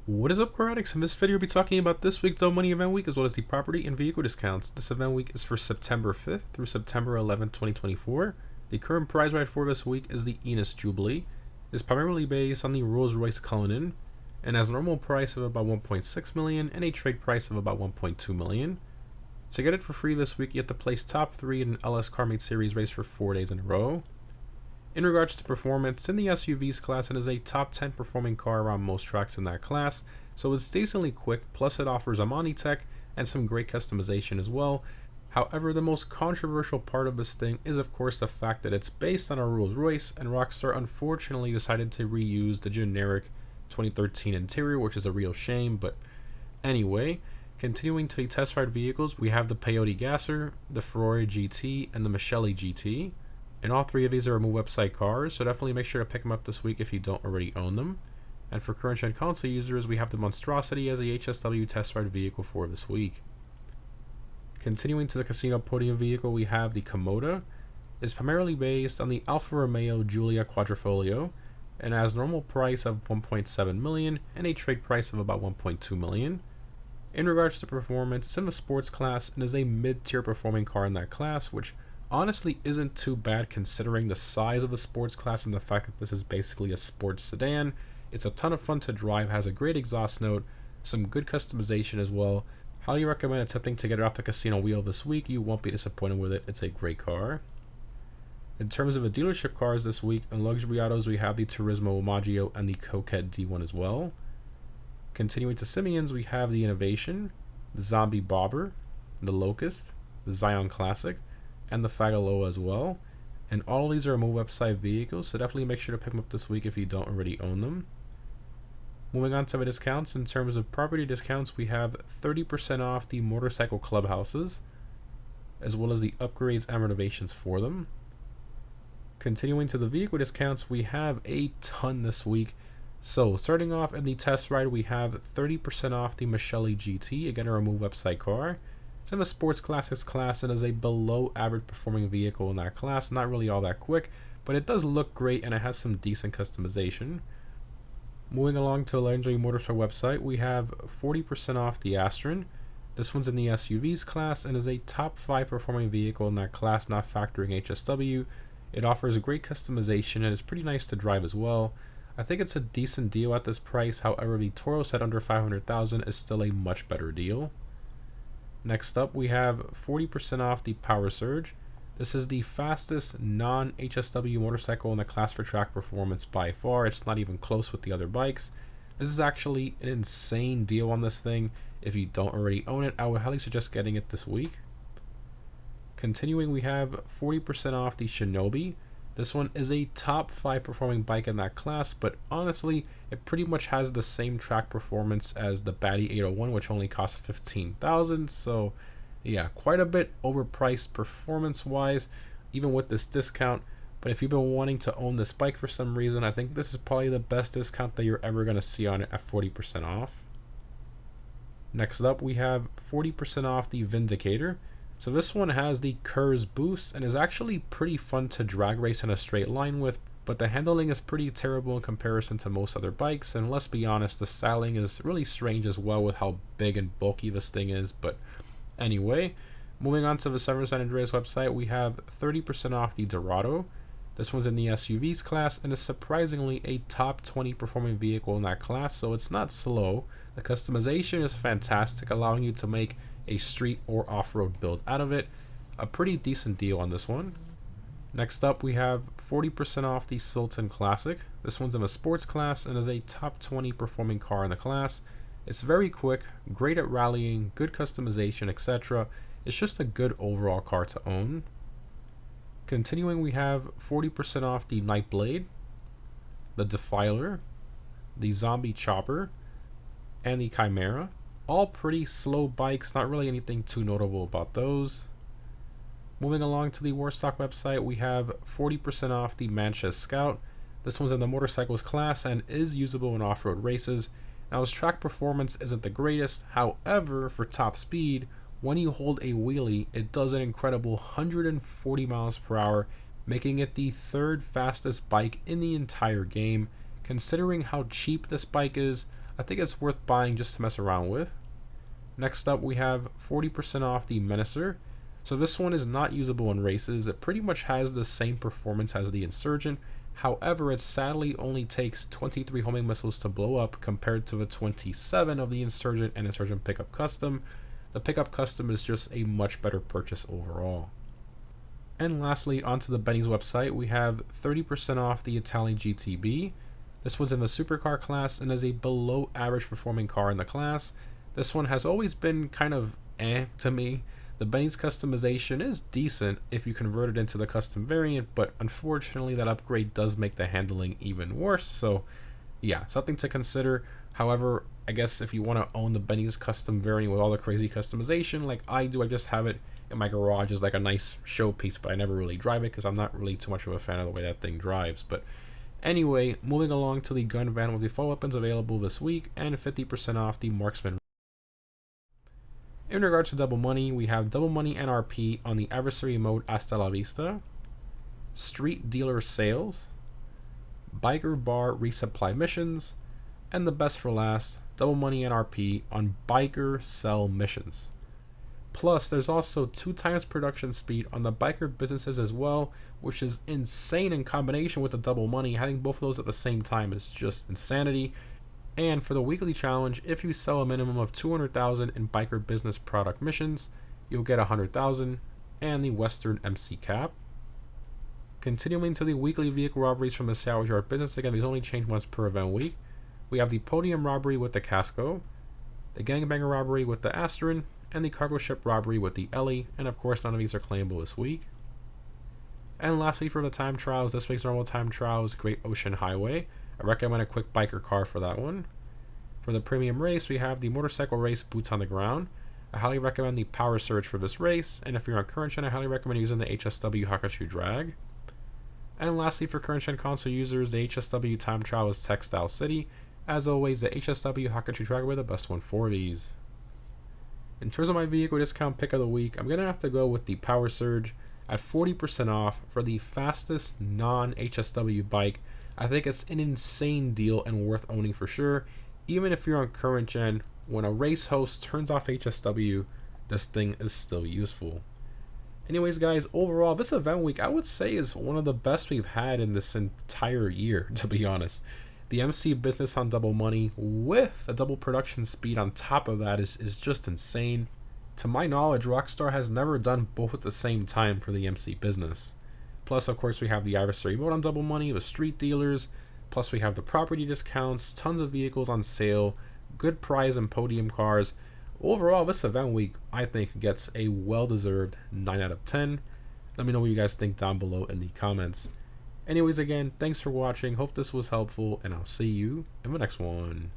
What is up, car addicts? In this video, we'll be talking about this week's Dumb Money Event Week as well as the property and vehicle discounts. This event week is for September 5th through September 11th, 2024. The current prize ride for this week is the Enos Jubilee. It is primarily based on the Rolls-Royce Cullinan and has a normal price of about $1.6 million and a trade price of about $1.2 million. To get it for free this week, you have to place top 3 in an LS CarMate Series race for 4 days in a row. In regards to performance, in the SUVs class, it is a top 10 performing car around most tracks in that class, so it's decently quick, plus it offers Amani tech and some great customization as well. However, the most controversial part of this thing is of course the fact that it's based on a Rolls-Royce, and Rockstar unfortunately decided to reuse the generic 2013 interior, which is a real shame. But anyway, continuing to the test ride vehicles, we have the Peyote Gasser, the Ferrari GT, and the Michelin GT. And all 3 of these are Remove website cars, so definitely make sure to pick them up this week if you don't already own them. And for current gen console users, we have the Monstrosity as a HSW test ride vehicle for this week. Continuing to the casino podium vehicle, we have the Komoda. It's primarily based on the Alfa Romeo Giulia Quadrifoglio and has a normal price of $1.7 million and a trade price of about $1.2 million. In regards to performance, it's in the sports class and is a mid-tier performing car in that class, which honestly isn't too bad considering the size of the sports class and the fact that this is basically a sports sedan. It's a ton of fun to drive, has a great exhaust note, some good customization as well. Highly recommend attempting to get it off the casino wheel this week. You won't be disappointed with it. It's a great car. In terms of the dealership cars this week, in luxury autos we have the Turismo Omaggio and the Coquette D1 as well. Continuing to Simeons, we have the Innovation, the Zombie Bobber, the Locust, the Zion Classic, and the Fagaloa as well. And all of these are Remove website vehicles, so definitely make sure to pick them up this week if you don't already own them. Moving on to the discounts, in terms of property discounts, we have 30% off the motorcycle clubhouses, as well as the upgrades and renovations for them. Continuing to the vehicle discounts, we have a ton this week. So starting off in the test ride, we have 30% off the Michelin GT, again a Remove website car. It's in the sports classics class and is a below average performing vehicle in that class, not really all that quick, but it does look great and it has some decent customization. Moving along to a legendary motorcycle website, we have 40% off the Astron. This one's in the SUVs class and is a top 5 performing vehicle in that class, not factoring HSW. It offers a great customization and is pretty nice to drive as well. I think it's a decent deal at this price, however the Toros at under $500,000 is still a much better deal. Next up, we have 40% off the Power Surge. This is the fastest non-HSW motorcycle in the class for track performance by far. It's not even close with the other bikes. This is actually an insane deal on this thing. If you don't already own it, I would highly suggest getting it this week. Continuing, we have 40% off the Shinobi. This one is a top 5 performing bike in that class, but honestly, it pretty much has the same track performance as the Batty 801, which only costs $15,000. So yeah, quite a bit overpriced performance-wise, even with this discount. But if you've been wanting to own this bike for some reason, I think this is probably the best discount that you're ever going to see on it at 40% off. Next up, we have 40% off the Vindicator. So this one has the KERS boost and is actually pretty fun to drag race in a straight line with, but the handling is pretty terrible in comparison to most other bikes, and let's be honest, the styling is really strange as well with how big and bulky this thing is. But anyway, moving on to the Severn San Andreas website, we have 30% off the Dorado. This one's in the SUVs class and is surprisingly a top 20 performing vehicle in that class, so it's not slow. The customization is fantastic, allowing you to make a street or off-road build out of it. A pretty decent deal on this one. Next up, we have 40% off the Sultan Classic. This one's in the sports class and is a top 20 performing car in the class. It's very quick, great at rallying, good customization, etc. It's just a good overall car to own. Continuing, we have 40% off the Nightblade, the Defiler, the Zombie Chopper, and the Chimera. All pretty slow bikes, not really anything too notable about those. Moving along to the Warstock website, we have 40% off the Manchester Scout. This one's in the motorcycles class and is usable in off-road races. Now its track performance isn't the greatest, however for top speed, when you hold a wheelie, it does an incredible 140 miles per hour, making it the 3rd fastest bike in the entire game. Considering how cheap this bike is, I think it's worth buying just to mess around with. Next up, we have 40% off the Menacer. So this one is not usable in races. It pretty much has the same performance as the Insurgent. However, it sadly only takes 23 homing missiles to blow up compared to the 27 of the Insurgent and Insurgent Pickup Custom. The Pickup Custom is just a much better purchase overall. And lastly, onto the Benny's website, we have 30% off the Italian GTB. This was in the supercar class and is a below average performing car in the class. This one has always been kind of to me. The Benny's customization is decent if you convert it into the custom variant, but unfortunately that upgrade does make the handling even worse. So yeah, something to consider. However, I guess if you want to own the Benny's custom variant with all the crazy customization like I do, I just have it in my garage as like a nice showpiece, but I never really drive it because I'm not really too much of a fan of the way that thing drives. But anyway, moving along to the gun van with the full weapons available this week and 50% off the Marksman. In regards to double money, we have double money NRP on the adversary mode Hasta la Vista, street dealer sales, biker bar resupply missions, and the best for last, double money NRP on biker sell missions. Plus, there's also 2 times production speed on the biker businesses as well, which is insane in combination with the double money. Having both of those at the same time is just insanity. And for the weekly challenge, if you sell a minimum of 200,000 in biker business product missions, you'll get 100,000 and the Western MC cap. Continuing to the weekly vehicle robberies from the salvage yard business, again these only change once per event week. We have the podium robbery with the Casco, the gangbanger robbery with the Astron, and the cargo ship robbery with the Ellie, and of course none of these are claimable this week. And lastly, for the time trials, this week's normal time trials, Great Ocean Highway. I recommend a quick biker car for that one. For the premium race, we have the motorcycle race Boots on the Ground. I highly recommend the Power Surge for this race, and if you're on current gen, I highly recommend using the HSW Hakachu Drag. And lastly, for current gen console users, the HSW time trial is Textile City. As always, the HSW Hakachu Drag will be the best one for these. In terms of my vehicle discount pick of the week, I'm going to have to go with the Power Surge at 40% off for the fastest non-HSW bike. I think it's an insane deal and worth owning for sure. Even if you're on current gen, when a race host turns off HSW, this thing is still useful. Anyways guys, overall this event week I would say is one of the best we've had in this entire year, to be honest. The MC business on double money with a double production speed on top of that is just insane. To my knowledge, Rockstar has never done both at the same time for the MC business. Plus, of course, we have the adversary mode on double money with street dealers. Plus, we have the property discounts, tons of vehicles on sale, good prize and podium cars. Overall, this event week, I think, gets a well-deserved 9 out of 10. Let me know what you guys think down below in the comments. Anyways, again, thanks for watching. Hope this was helpful, and I'll see you in the next one.